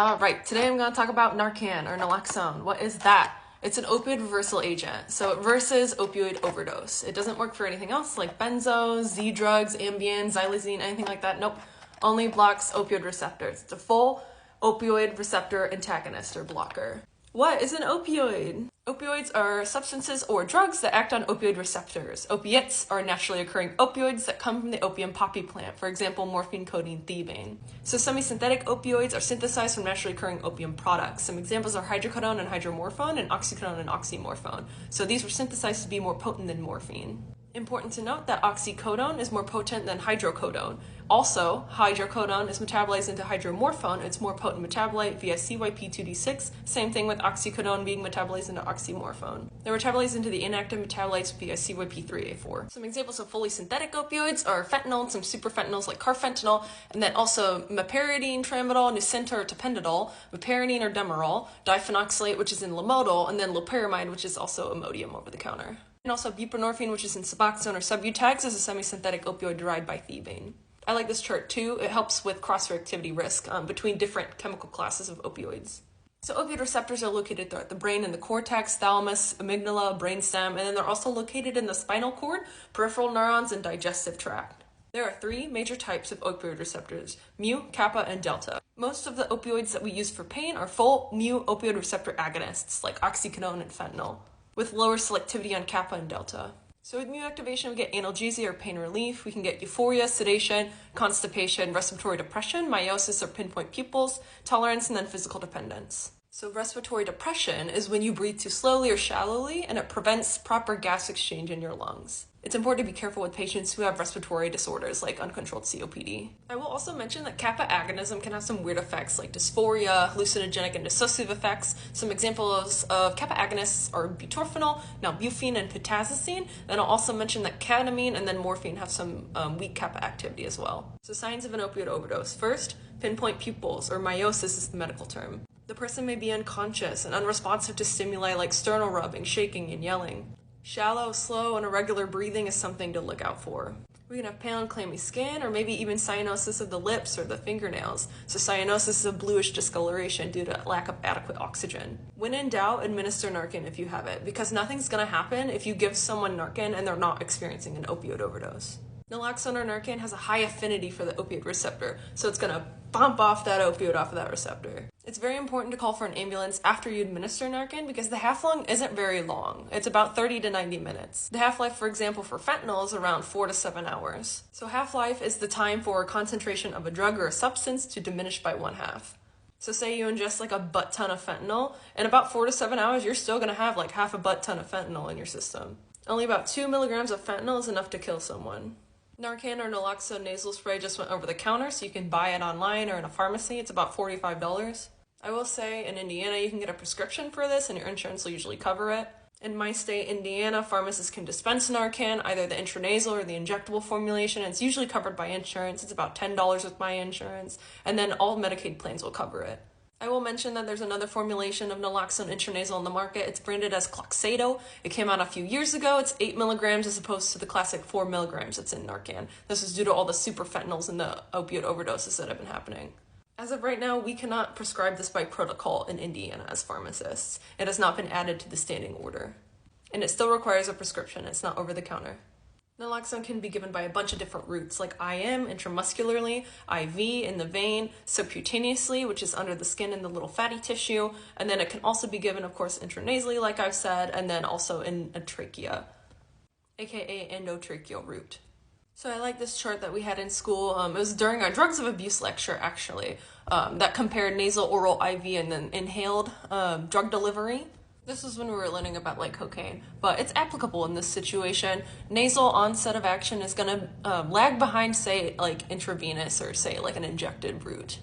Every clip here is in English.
Alright, today I'm going to talk about Narcan or naloxone. What is that? It's an opioid reversal agent, so it reverses opioid overdose. It doesn't work for anything else like benzos, Z-drugs, Ambien, xylazine, anything like that. Nope, only blocks opioid receptors. It's a full opioid receptor antagonist or blocker. What is an opioid? Opioids are substances or drugs that act on opioid receptors. Opiates are naturally occurring opioids that come from the opium poppy plant, for example, morphine, codeine, thebaine. So semi-synthetic opioids are synthesized from naturally occurring opium products. Some examples are hydrocodone and hydromorphone and oxycodone and oxymorphone. So these were synthesized to be more potent than morphine. Important to note that oxycodone is more potent than hydrocodone. Also, hydrocodone is metabolized into hydromorphone. It's more potent metabolite via CYP2D6. Same thing with oxycodone being metabolized into oxymorphone. They're metabolized into the inactive metabolites via CYP3A4. Some examples of fully synthetic opioids are fentanyl and some superfentanyls like carfentanil, and then also meperidine, tramadol, Nucynta or tapentadol, meperidine or demerol, diphenoxylate, which is in Lamodal, and then loperamide, which is also Imodium over the counter. And also buprenorphine, which is in Suboxone or Subutex, is a semi-synthetic opioid derived by thebaine. I like this chart too. It helps with cross-reactivity risk between different chemical classes of opioids. So opioid receptors are located throughout the brain in the cortex, thalamus, amygdala, brainstem, and then they're also located in the spinal cord, peripheral neurons, and digestive tract. There are three major types of opioid receptors: mu, kappa, and delta. Most of the opioids that we use for pain are full mu opioid receptor agonists, like oxycodone and fentanyl, with lower selectivity on kappa and delta. So with mu activation, we get analgesia or pain relief. We can get euphoria, sedation, constipation, respiratory depression, meiosis or pinpoint pupils, tolerance, and then physical dependence. So respiratory depression is when you breathe too slowly or shallowly, and it prevents proper gas exchange in your lungs. It's important to be careful with patients who have respiratory disorders like uncontrolled COPD. I will also mention that kappa agonism can have some weird effects like dysphoria, hallucinogenic and dissociative effects. Some examples of kappa agonists are butorphanol, nalbuphine, and pitazicine. Then I'll also mention that ketamine and then morphine have some weak kappa activity as well. So signs of an opioid overdose. First, pinpoint pupils, or meiosis is the medical term. The person may be unconscious and unresponsive to stimuli like sternal rubbing, shaking, and yelling. Shallow, slow, and irregular breathing is something to look out for. We can have pale and clammy skin, or maybe even cyanosis of the lips or the fingernails. So cyanosis is a bluish discoloration due to lack of adequate oxygen. When in doubt, administer Narcan if you have it, because nothing's going to happen if you give someone Narcan and they're not experiencing an opioid overdose. Naloxone or Narcan has a high affinity for the opioid receptor, so it's going to bump off that opioid off of that receptor. It's very important to call for an ambulance after you administer Narcan because the half-life isn't very long. It's about 30 to 90 minutes. The half-life, for example, for fentanyl is around 4 to 7 hours. So half-life is the time for concentration of a drug or a substance to diminish by 1/2. So say you ingest like a butt ton of fentanyl, in about 4 to 7 hours, you're still going to have like half a butt ton of fentanyl in your system. Only about 2 milligrams of fentanyl is enough to kill someone. Narcan or naloxone nasal spray just went over the counter, so you can buy it online or in a pharmacy. It's about $45. I will say in Indiana you can get a prescription for this and your insurance will usually cover it. In my state, Indiana, pharmacists can dispense Narcan, either the intranasal or the injectable formulation. It's usually covered by insurance. It's about $10 with my insurance, and then all Medicaid plans will cover it. I will mention that there's another formulation of naloxone intranasal on the market. It's branded as Cloxedo. It came out a few years ago. It's 8 milligrams as opposed to the classic 4 milligrams that's in Narcan. This is due to all the superfentanyls and the opioid overdoses that have been happening. As of right now, we cannot prescribe this by protocol in Indiana as pharmacists. It has not been added to the standing order. And it still requires a prescription. It's not over the counter. Naloxone can be given by a bunch of different routes, like IM, intramuscularly, IV, in the vein, subcutaneously, which is under the skin in the little fatty tissue, and then it can also be given, of course, intranasally, like I've said, and then also in a trachea, aka endotracheal route. So I like this chart that we had in school. It was during our drugs of abuse lecture, actually, that compared nasal, oral, IV, and then inhaled drug delivery. This is when we were learning about like cocaine, but it's applicable in this situation. Nasal onset of action is going to lag behind, say, like intravenous or say like an injected route.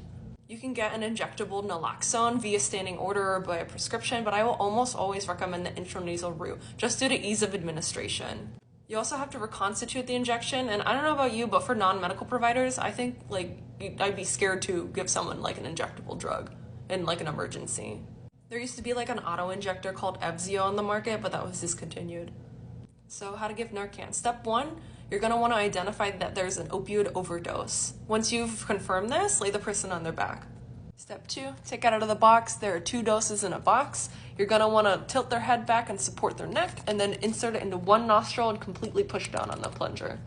You can get an injectable naloxone via standing order or by a prescription, but I will almost always recommend the intranasal route just due to ease of administration. You also have to reconstitute the injection, and I don't know about you, but for non-medical providers, I think like I'd be scared to give someone like an injectable drug in like an emergency. There used to be like an auto-injector called Evzio on the market, but that was discontinued. So how to give Narcan. Step 1, you're going to want to identify that there's an opioid overdose. Once you've confirmed this, lay the person on their back. Step 2, take it out of the box. There are 2 doses in a box. You're going to want to tilt their head back and support their neck, and then insert it into one nostril and completely push down on the plunger.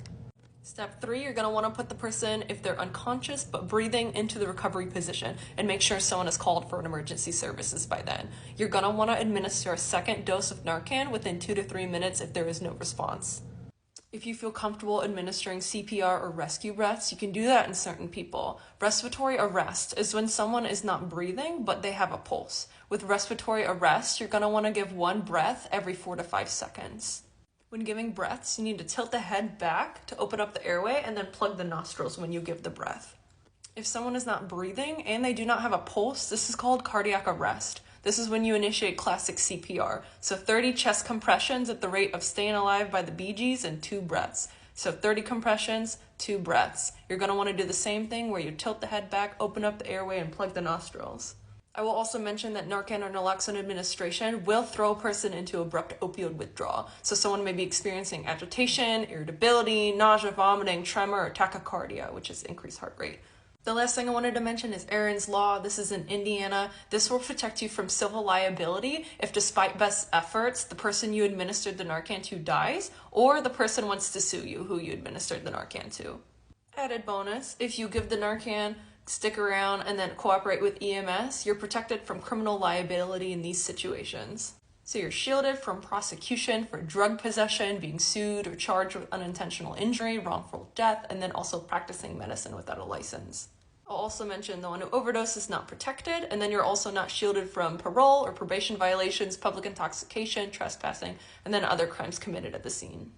Step 3, you're going to want to put the person, if they're unconscious but breathing, into the recovery position and make sure someone is called for an emergency services by then. You're going to want to administer a second dose of Narcan within 2 to 3 minutes if there is no response. If you feel comfortable administering CPR or rescue breaths, you can do that in certain people. Respiratory arrest is when someone is not breathing, but they have a pulse. With respiratory arrest, you're going to want to give 1 breath every 4 to 5 seconds. When giving breaths, you need to tilt the head back to open up the airway and then plug the nostrils when you give the breath. If someone is not breathing and they do not have a pulse, this is called cardiac arrest. This is when you initiate classic CPR. So 30 chest compressions at the rate of Staying Alive by the Bee Gees and 2 breaths. So 30 compressions, 2 breaths. You're going to want to do the same thing where you tilt the head back, open up the airway, and plug the nostrils. I will also mention that Narcan or naloxone administration will throw a person into abrupt opioid withdrawal. So someone may be experiencing agitation, irritability, nausea, vomiting, tremor, or tachycardia, which is increased heart rate. The last thing I wanted to mention is Aaron's Law. This is in Indiana. This will protect you from civil liability if, despite best efforts, the person you administered the Narcan to dies, or the person wants to sue you who you administered the Narcan to. Added bonus, if you give the Narcan, stick around, and then cooperate with EMS, you're protected from criminal liability in these situations. So you're shielded from prosecution for drug possession, being sued or charged with unintentional injury, wrongful death, and then also practicing medicine without a license. I'll also mention the one who overdoses is not protected, and then you're also not shielded from parole or probation violations, public intoxication, trespassing, and then other crimes committed at the scene.